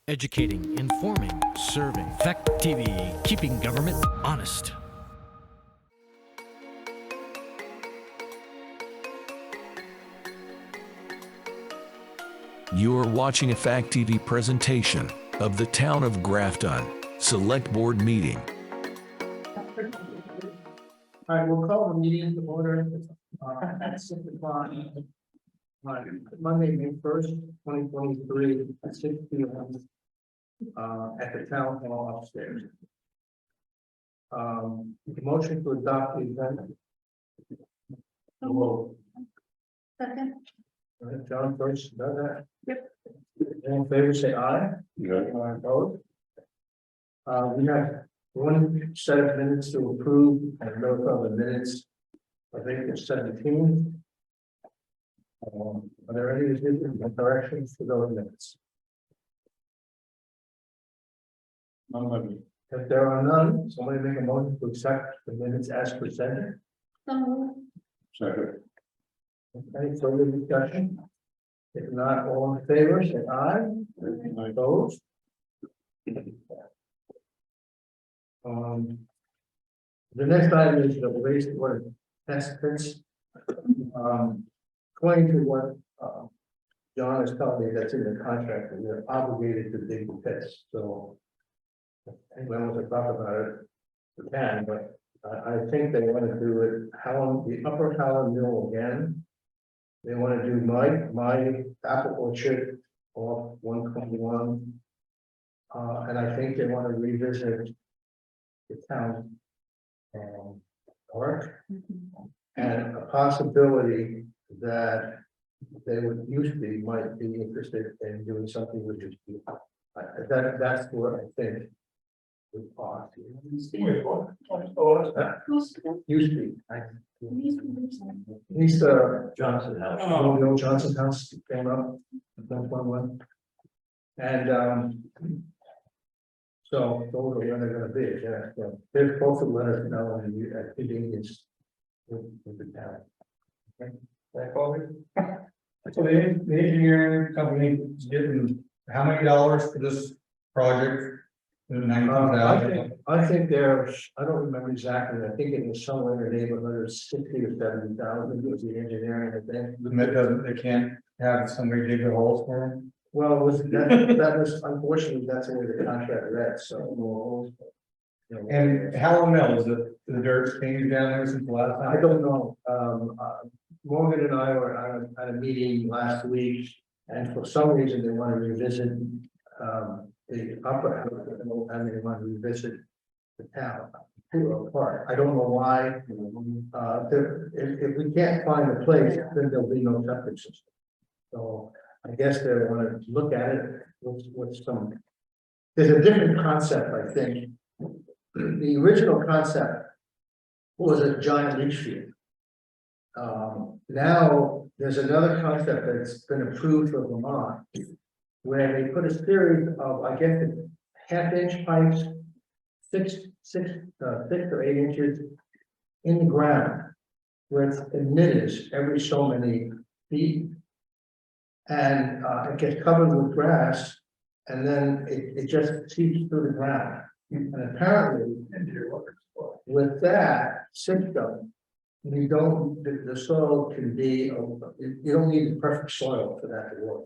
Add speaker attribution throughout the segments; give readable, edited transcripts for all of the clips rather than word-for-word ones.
Speaker 1: Educating, informing, serving. Fact TV, keeping government honest.
Speaker 2: You are watching a Fact TV presentation of the Town of Grafton Select Board Meeting.
Speaker 3: All right, we'll call the meeting to order at 6 o'clock on Monday, May 1st, 2023, at 6 p.m. At the town hall upstairs. The motion to adopt the agenda. Whoa.
Speaker 4: Second.
Speaker 3: All right, John first, does that?
Speaker 4: Yep.
Speaker 3: All in favor, say aye. Opposed? We have one set of minutes to approve, and those are the minutes. I think it's 17. Are there any additions or corrections to those minutes? None. If there are none, somebody make a motion to accept the minutes as presented. Second. Okay, further discussion? If not, all in favor, say aye. Opposed? The next item is the wastewater test pits. According to what John is telling me, that's in the contract, and they're obligated to dig the pits. So if anyone wants to talk about it, we can, but I think they want to do it the upper Howland Mill again. They want to do my apple orchard off 121. And I think they want to revisit the town park, and a possibility that they would usually might be interested in doing something with this. That's what I think. Used to be. He's Johnson House. Oh, the old Johnson House came up. And so those are where they're going to be. Yeah. They're supposed to let us know when you activity is with the town. Okay.
Speaker 5: So the engineering company is getting how many dollars for this project?
Speaker 3: I think there's, I don't remember exactly. I think it was somewhere in the neighborhood of 60 to 70,000 was the engineering, I think.
Speaker 5: They can't have somebody dig the holes for them.
Speaker 3: Well, that was unfortunately that's the way the contract read. So,
Speaker 5: And how long now is the dirt changed down there since the last time?
Speaker 3: I don't know. Morgan and I were at a meeting last week, and for some reason they want to revisit the upper house, and they want to revisit the town part. I don't know why. If we can't find a place, then there'll be no septic system. So I guess they want to look at it with some. There's a different concept, I think. The original concept was a giant leach field. Now there's another concept that's been approved for Vermont, where they put a series of, I guess, half-inch pipes, six or 8 inches in the ground, with emitters every so many feet, and it gets covered with grass, and then it just seeps through the ground. And apparently, with that system, you don't, the soil can be, you don't need the perfect soil for that to work.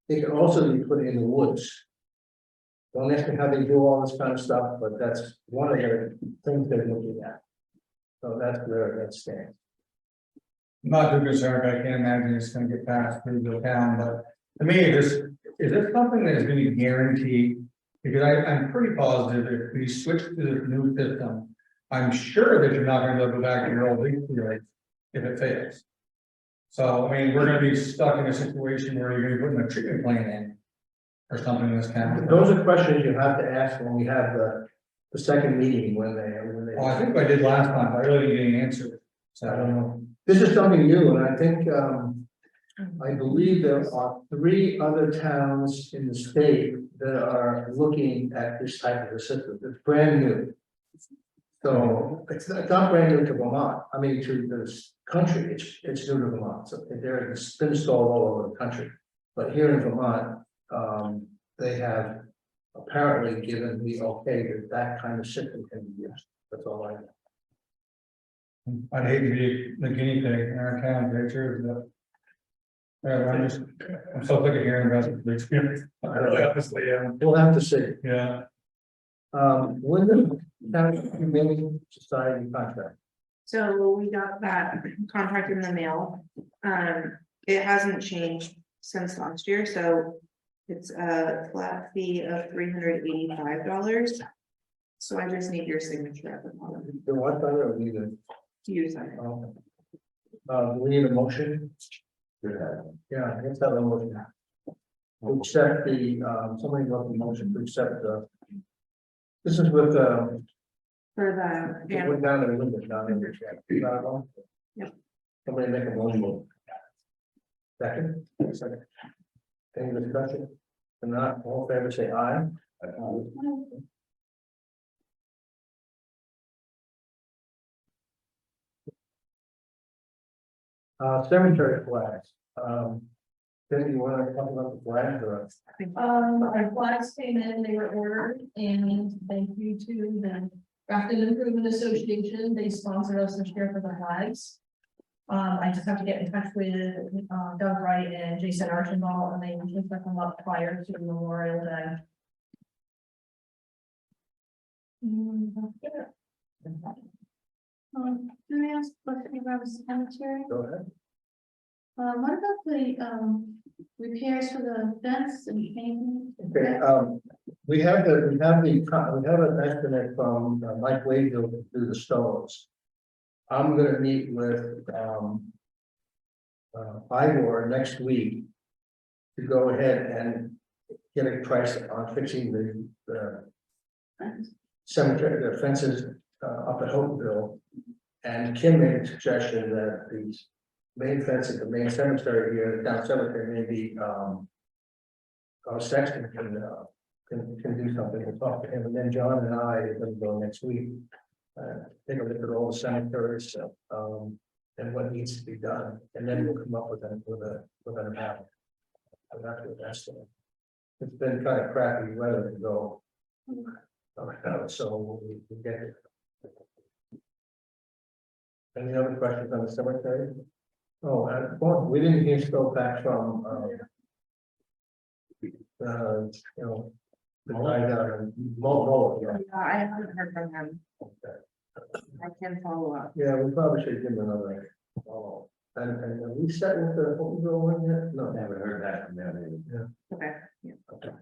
Speaker 3: It can also be put in the woods. Don't ask me how they do all this kind of stuff, but that's one of the things they're looking at. So that's where that stands.
Speaker 5: I'm not too concerned. I can't imagine it's going to get passed through the town, but to me, is this something that is going to be guaranteed? Because I'm pretty positive if we switch to the new system, I'm sure that you're not going to go back to your old leach field if it fails. So, I mean, we're going to be stuck in a situation where you're going to be putting a treatment plant in or something in this town.
Speaker 3: Those are questions you have to ask when we have the second meeting when they.
Speaker 5: Well, I think I did last time. I really didn't get an answer. So
Speaker 3: I don't know. This is something new, and I think I believe there are 3 other towns in the state that are looking at this type of a system. It's brand new. So it's not brand new to Vermont. I mean, to this country, it's new to Vermont. So it's been installed all over the country. But here in Vermont, they have apparently given the okay that that kind of system can be used. That's all I know.
Speaker 5: I'd hate to be the guinea pig in our town, very true, but. I'm so sick of hearing about the experience. I really honestly,
Speaker 3: We'll have to see.
Speaker 5: yeah.
Speaker 3: When the town committee society contract,
Speaker 4: So we got that contract in the mail. It hasn't changed since last year, so it's a flat fee of $385. So I just need your signature at the bottom
Speaker 3: the what, or we need a,
Speaker 4: to use that.
Speaker 3: we need a motion? Yeah, let's have a motion. To accept the, somebody wrote the motion to accept the. This is with,
Speaker 4: For the,
Speaker 3: went down and limit, down in your chat. You got it all?
Speaker 4: Yep.
Speaker 3: Somebody make a motion. Second? Second. Any discussion? If not, all in favor, say aye. Cemetery flags, then you want to talk about the flags or?
Speaker 6: Our flags came in, they were ordered, and thank you to the Grafton Improvement Association, they sponsored us this year for the flags. I just have to get in touch with Doug Wright and Jason Archibald, and they usually put them up prior to Memorial Day.
Speaker 7: Can I ask a question about the cemetery?
Speaker 3: Go ahead.
Speaker 7: What about the repairs for the fence and painting?
Speaker 3: Okay, we have an estimate from Mike Wayfield to do the stones. I'm gonna meet with, Ivor next week to go ahead and get a price on fixing the cemetery, the fences, up at Hopeville. And Kim made a suggestion that the main fence at the main cemetery here, down cemetery, maybe, our sexton can do something, and talk to him, and then John and I are gonna go next week. Take a look at all the cemeteries, and what needs to be done, and then we'll come up with an amount. That's what that's doing. It's been kind of crappy weather to go. So we get it. Any other questions on the cemetery? Oh, well, we didn't hear still back from, you know, the guy down in Mulholland.
Speaker 4: Yeah, I haven't heard from him. I can follow up.
Speaker 3: Yeah, we probably should give him another follow. And we set with the Hopeville one yet? No, never heard that from them. Yeah.
Speaker 4: Okay. Yeah.
Speaker 3: Okay.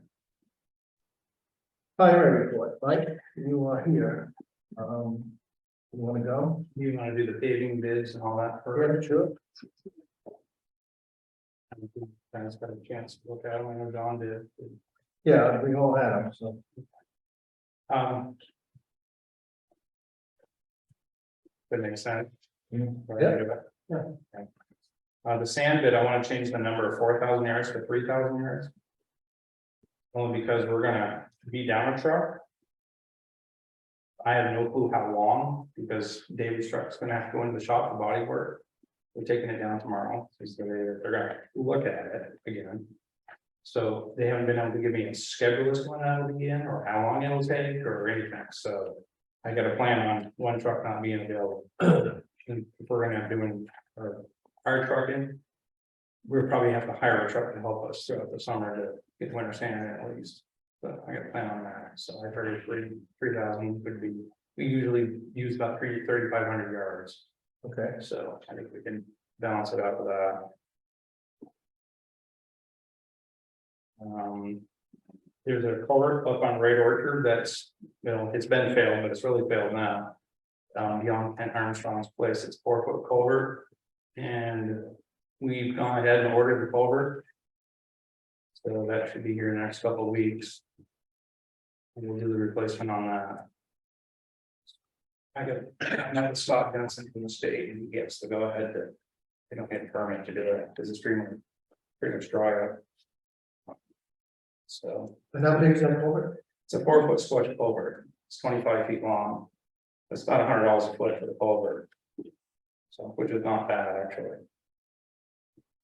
Speaker 3: Fire report, Mike, you are here. You wanna go?
Speaker 8: You wanna do the paving bids and all that for?
Speaker 3: Yeah, sure.
Speaker 8: I just got a chance to look at them, I know John did.
Speaker 3: Yeah, we all had them, so.
Speaker 8: That makes sense.
Speaker 3: Yeah. Yeah.
Speaker 8: The sand bid, I wanna change the number of 4,000 yards to 3,000 yards. Only because we're gonna be down a truck. I have no clue how long, because David's truck's gonna have to go into the shop for body work. We're taking it down tomorrow, so they're gonna look at it again. So they haven't been able to give me a schedule as to when that'll be in, or how long it'll take, or anything, so. I got a plan on one truck not being available. And if we're gonna have doing our trucking. We'll probably have to hire a truck to help us throughout the summer to get the winter sand in at least. But I got a plan on that, so I figured 3,000 would be, we usually use about 3,500 yards.
Speaker 3: Okay,
Speaker 8: So I think we can balance it out with that. There's a culvert up on Right Orchard that's, you know, it's been failed, but it's really failed now. Beyond Kent Armstrong's place, it's 4-foot culvert. And we've gone ahead and ordered the culvert. So that should be here in the next couple of weeks. And we'll do the replacement on that. I met with Scott Benson from the state, and he gets to go ahead to, they don't get a permit to do it, because it's pretty much dry up. So
Speaker 3: and how big is that over?
Speaker 8: it's a 4-foot squash culvert, it's 25 feet long. It's about $100 a foot for the culvert. So, which is not bad, actually.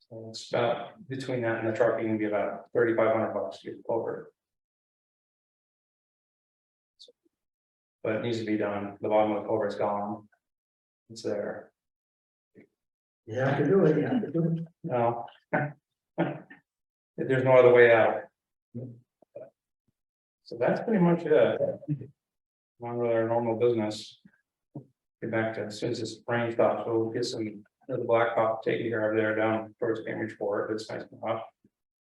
Speaker 8: So it's about, between that and the trucking, would be about $3,500 to get the culvert. but it needs to be done, the bottom of the culvert's gone. It's there,
Speaker 3: You have to do it, you have to do it.
Speaker 8: no. There's no other way out. So that's pretty much it. On with our normal business. Get back to, as soon as this rain stops, we'll get some of the blacktop taken care of there down towards Cambridge Port. It's nice and hot.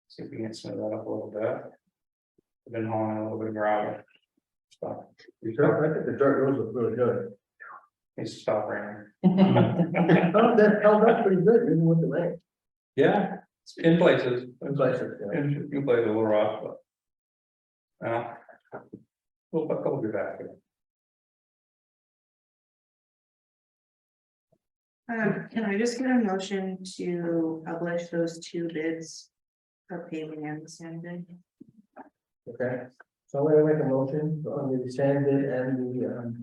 Speaker 8: See if we can get some of that up a little bit. I've been hauling a little bit of gravel. Stuff.
Speaker 3: I think the dirt roads look really good.
Speaker 8: Needs to stop raining.
Speaker 3: Oh, that held up pretty good, even with the rain.
Speaker 8: Yeah, it's in places.
Speaker 3: In places, yeah.
Speaker 8: In places a little rough, but. We'll be back.
Speaker 4: Can I just get a motion to publish those 2 bids for paving and the sand bid?
Speaker 3: Okay, so I'm gonna make a motion on the sand bid and the,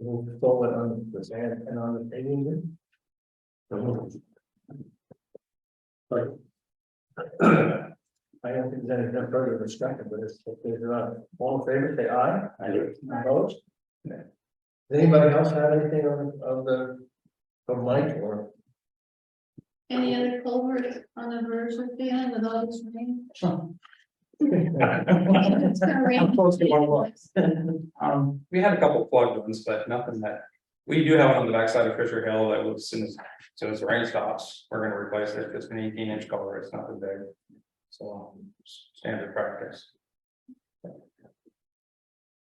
Speaker 3: we'll throw it on the sand and on the paving bid. But I don't think there's any further discussion, but if there's all in favor, say aye. Opposed? Does anybody else have anything of Mike or?
Speaker 7: Any other culverts on the verge of the end with all this rain? It's gonna rain.
Speaker 8: I'm close to one. We had a couple plugged ones, but nothing that, we do have one on the backside of Fisher Hill that was, as soon as the rain stops, we're gonna replace it. It's an 18-inch culvert, it's nothing big. So, standard practice.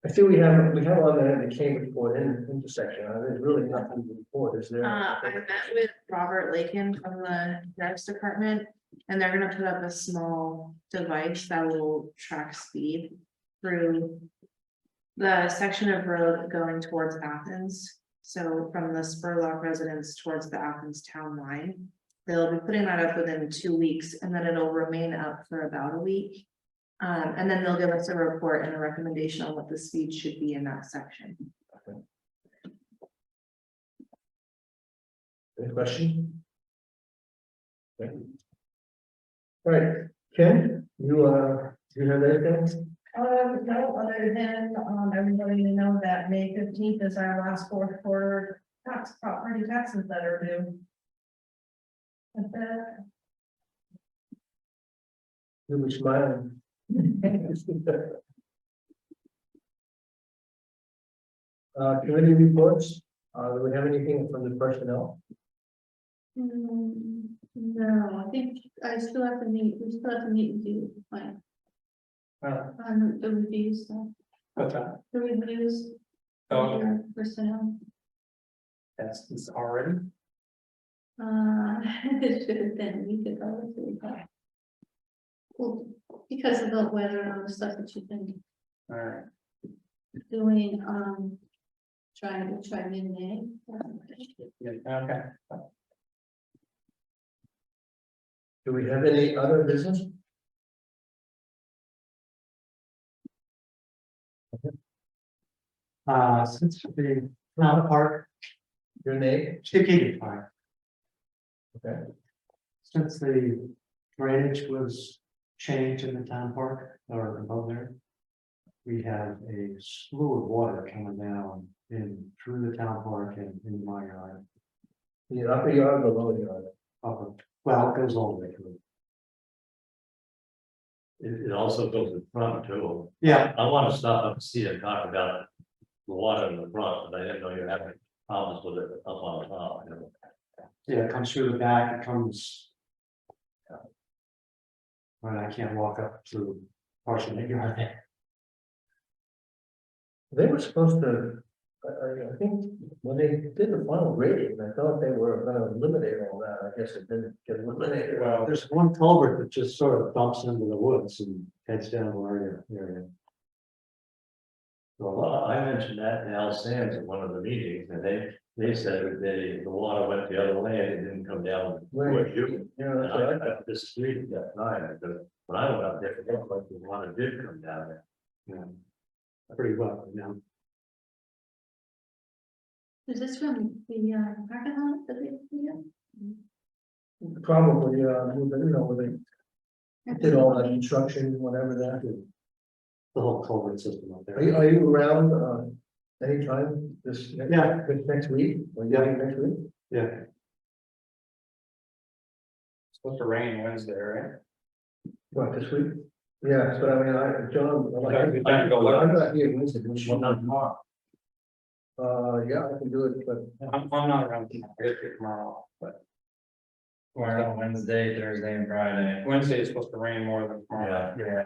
Speaker 3: I see we have on there the Cambridge Port intersection, there's really nothing to report, is there?
Speaker 4: I met with Robert Lakin from the Sheriff's Department, and they're gonna put up a small device that will track speed through the section of road going towards Athens. So from the Spurlock residence towards the Athens town line. They'll be putting that up within 2 weeks, and then it'll remain up for about a week. And then they'll give us a report and a recommendation on what the speed should be in that section.
Speaker 3: Any question? Okay. All right, Ken, you have anything?
Speaker 6: No, other than, everybody to know that May 15th is our last fourth quarter property taxes that are due. That's it.
Speaker 3: You were smiling. Committee reports, do we have anything from the personnel?
Speaker 7: No, I think I still have to meet, we still have to meet and do like on the reviews stuff,
Speaker 8: What's that?
Speaker 7: the reviews.
Speaker 8: Oh,
Speaker 7: for personnel.
Speaker 8: that's already.
Speaker 7: It should have been, we could go through that. Well, because of the weather and all the stuff that you've been
Speaker 8: All right.
Speaker 7: doing, trying mid-May.
Speaker 8: Yeah, okay.
Speaker 3: Do we have any other business?
Speaker 9: Since the town park,
Speaker 3: Your name?
Speaker 9: Chickadee Park,
Speaker 3: Okay.
Speaker 9: since the drainage was changed in the town park or above there. We have a slew of water coming down in through the town park and in my yard.
Speaker 3: The upper yard, or the lower yard?
Speaker 9: Well, it goes all the way through.
Speaker 10: It also goes in front too.
Speaker 9: Yeah,
Speaker 10: I want to stop up and see and talk about the water in the front, but I didn't know you were having problems with it up on the top. You know.
Speaker 9: yeah, it comes through the back, it comes. When I can't walk up through parts of the yard there.
Speaker 3: They were supposed to, I think, when they did the final grading, I thought they were gonna eliminate all that, I guess it didn't get eliminated.
Speaker 9: Well, there's one culvert that just sort of dumps into the woods and heads down to our area.
Speaker 10: Well, I mentioned that to Al Sands at one of the meetings, and they said that the water went the other way and it didn't come down towards you.
Speaker 3: Yeah,
Speaker 10: And
Speaker 3: that's what I
Speaker 10: I disagreed at that time, because when I went up there, it looked like the water did come down there.
Speaker 9: Yeah, pretty well now.
Speaker 7: Is this from the parking lot that they?
Speaker 3: Probably, you know, when they did all that construction, whatever that is.
Speaker 9: The whole culvert system up there.
Speaker 3: Are you around, Anytime
Speaker 9: Yeah.
Speaker 3: next week, or next week?
Speaker 9: Yeah.
Speaker 8: Supposed to rain Wednesday, right?
Speaker 3: What, this week? Yeah, so I mean, John.
Speaker 8: Okay, we can go look.
Speaker 3: I'm not here Wednesday.
Speaker 10: What time tomorrow?
Speaker 3: Yeah, I can do it, but
Speaker 8: I'm not around tomorrow, but
Speaker 10: Tomorrow, Wednesday, Thursday and Friday.
Speaker 8: Wednesday is supposed to rain more than tomorrow.
Speaker 10: Yeah.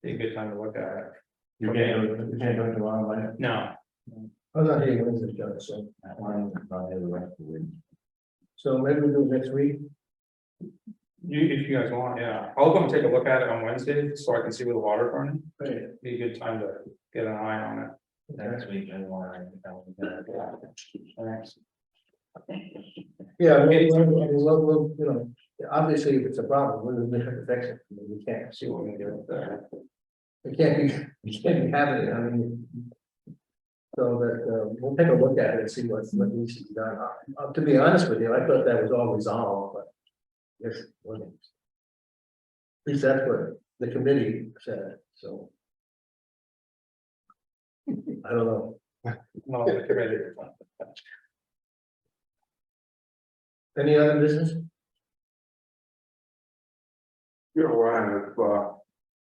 Speaker 8: Be a good time to look at it.
Speaker 10: You can't do it tomorrow, right?
Speaker 8: No,
Speaker 3: I'm not here Wednesday, John, so.
Speaker 10: Probably the rest of the week.
Speaker 3: So maybe we do it next week.
Speaker 8: if you guys want, yeah, I'll go and take a look at it on Wednesday, so I can see where the water's running.
Speaker 3: Right.
Speaker 8: Be a good time to get an eye on it.
Speaker 10: Next week, I want
Speaker 8: Thanks.
Speaker 3: Yeah, we'll, you know, obviously, if it's a problem, we'll have to fix it. I mean, we can't see what we can do with that. It can't be having it, I mean. So that, we'll take a look at it and see what needs to be done. To be honest with you, I thought that was all resolved, but. Yes, it wasn't. At least that's what the committee said, so. I don't know.
Speaker 8: No, the committee.
Speaker 3: Any other business?
Speaker 11: You know,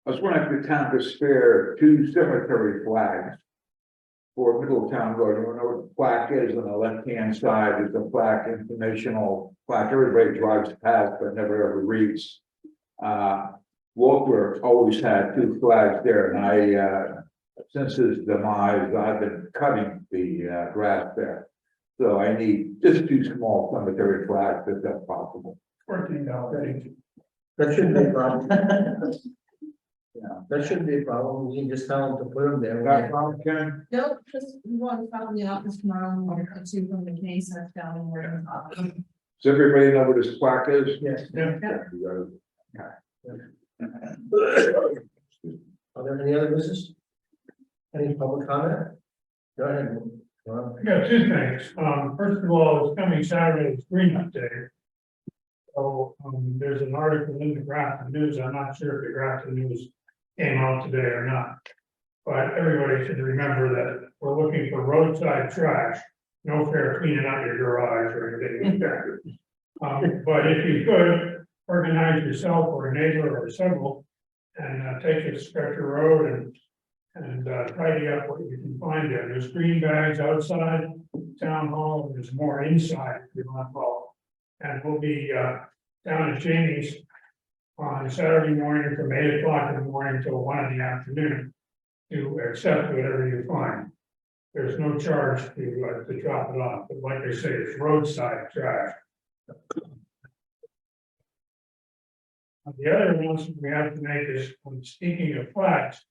Speaker 11: I was wondering if the town could spare 2 cemetery flags for Middletown Road. You know what the plaque is on the left-hand side is a plaque, informational plaque. Everybody drives past but never ever reads. Walker always had 2 flags there, and I, since his demise, I've been cutting the grass there. So I need just 2 small cemetery flags if that's possible.
Speaker 5: $14.
Speaker 3: That shouldn't be a problem.
Speaker 11: Yeah.
Speaker 3: That shouldn't be a problem. We can just tell them to put them there.
Speaker 11: That problem, Ken?
Speaker 6: No, just we want to file in the office tomorrow and order a 2 from the case that's down in where.
Speaker 11: Does everybody know what this plaque is?
Speaker 3: Yes. Are there any other business? Any public comment? Go ahead. Ron.
Speaker 5: I got 2 things. First of all, it's coming Saturday, it's Green Up Day. So, there's an article in the Grafton News. I'm not sure if the Grafton News came out today or not. But everybody should remember that we're looking for roadside trash. No fair cleaning out your garage or anything like that. But if you could organize yourself or a neighbor or several and take it to Spectre Road and tidy up what you can find there. There's green bags outside town hall, and there's more inside if you want to follow. And we'll be down at Jamie's on Saturday morning from 8 o'clock in the morning till 1 in the afternoon to accept whatever you find. There's no charge to drop it off, but like I say, it's roadside trash. The other announcement we have to make is, speaking of flags,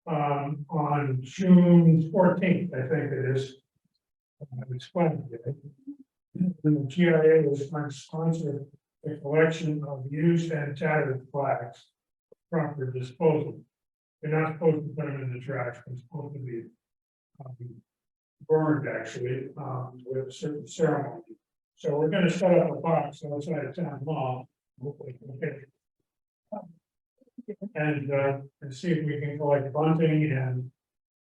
Speaker 5: on June 14th, I think it is. It's Wednesday. The GIA is going to sponsor a collection of used and tattered flags for disposal. You're not supposed to put them in the trash, they're supposed to be burned actually with a certain ceremony. So we're going to set up a box outside of town hall. And see if we can collect bunting and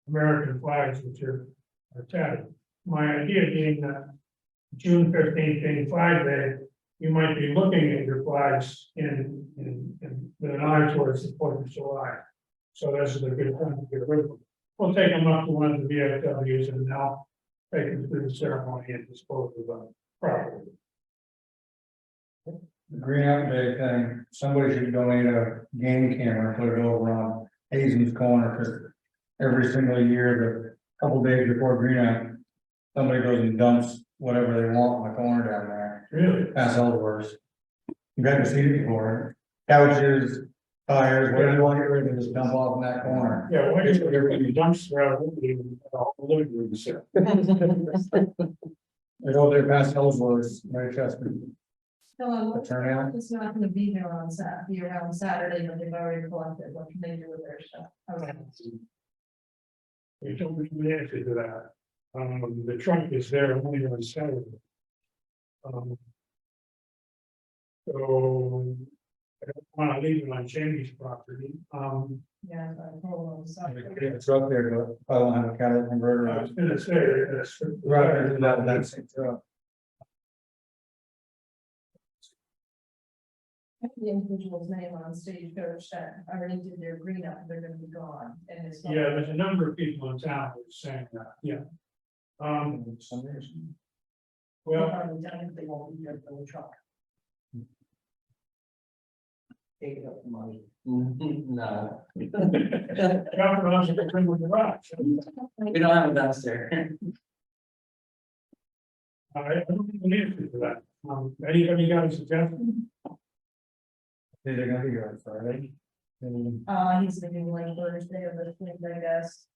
Speaker 5: American flags which are tattered. My idea being that June 15th being Flag Day, you might be looking at your flags with an eye towards the 4th of July. So this is a good time to get rid of them. We'll take them up to one of the VFWs and now take them through the ceremony and dispose of them properly. The Green Up Day thing, somebody should donate a game camera and put it over on Hazen's Corner, because every single year, the couple days before Green Up, somebody goes and dumps whatever they want in the corner down there. Really? That's all the worst. You've had to see it before. Couches, tires, whatever you want to get rid of, just dump off in that corner. Yeah, why is everybody dumps around all the living rooms? Right over there past Ellsworth, right, Chester.
Speaker 6: So
Speaker 5: Turnout.
Speaker 6: it's not gonna be there on around Saturday, but they've already collected. What can they do with their stuff? Okay.
Speaker 5: We don't really answer to that. The trunk is there only on Saturday. So I don't want to leave it on Jamie's property.
Speaker 6: Yeah, hold on, sorry.
Speaker 5: It's up there, but I don't have a catalytic converter.
Speaker 12: I was gonna say, that's.
Speaker 5: Right, that's it.
Speaker 6: The individual's name on Stagecoach that already did their green up, they're gonna be gone, and it's.
Speaker 12: Yeah, there's a number of people in town who are saying that, yeah.
Speaker 5: Some reason.
Speaker 12: Well,
Speaker 6: Probably done if they won't be there for the truck.
Speaker 3: Take it up the money.
Speaker 9: No,
Speaker 12: Grafton wants to bring with the rocks.
Speaker 9: we don't have a dumpster.
Speaker 12: I don't think we need to do that. Anybody got a suggestion?
Speaker 5: They're gonna be here on Friday.
Speaker 6: He's thinking like Thursday or this week, I guess.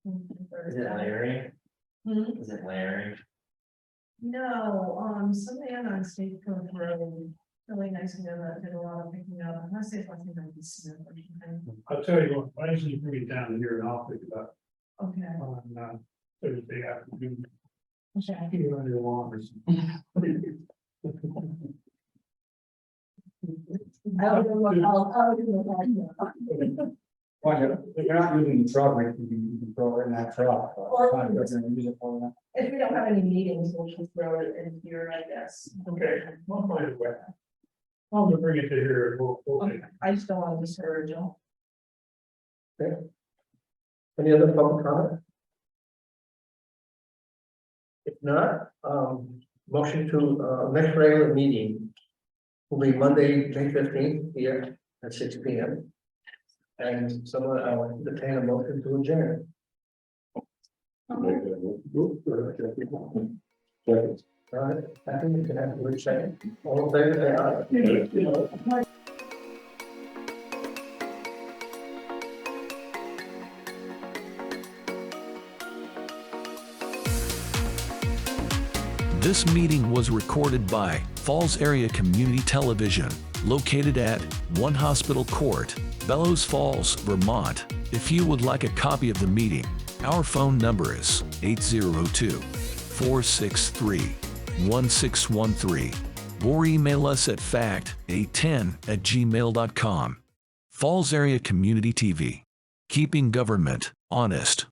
Speaker 10: Is it Larry?
Speaker 6: Hmm?
Speaker 10: Is it Larry?
Speaker 6: No, some man on Stagecoach Road, really nice man that did a lot of picking up, I'm not saying I think I'm Smith or something.
Speaker 12: I'll tell you what, why don't you bring it down here and I'll pick it up
Speaker 6: Okay.
Speaker 12: on Thursday afternoon.
Speaker 6: Okay.
Speaker 12: Here on your lawn or something.
Speaker 6: I'll do what.
Speaker 5: Well, you're not using the truck, you can throw it in that truck.
Speaker 6: Or-
Speaker 5: Not gonna use it for that.
Speaker 6: If we don't have any meetings, we'll just throw it in here, I guess.
Speaker 12: Okay, we'll find a way. I'll bring it to here. We'll
Speaker 6: Okay, I just don't want to discourage you.
Speaker 3: Any other public comment? If not, motion to, next regular meeting will be Monday, May 15th, here at 6 P.M. And someone, I will entertain a motion to adjourn. All right, I think you can have a good second. All in favor, say aye.
Speaker 2: This meeting was recorded by Falls Area Community Television, located at 1 Hospital Court, Bellows Falls, Vermont. If you would like a copy of the meeting, our phone number is 802-463-1613, or email us at fact810@gmail.com. Falls Area Community TV, keeping government honest.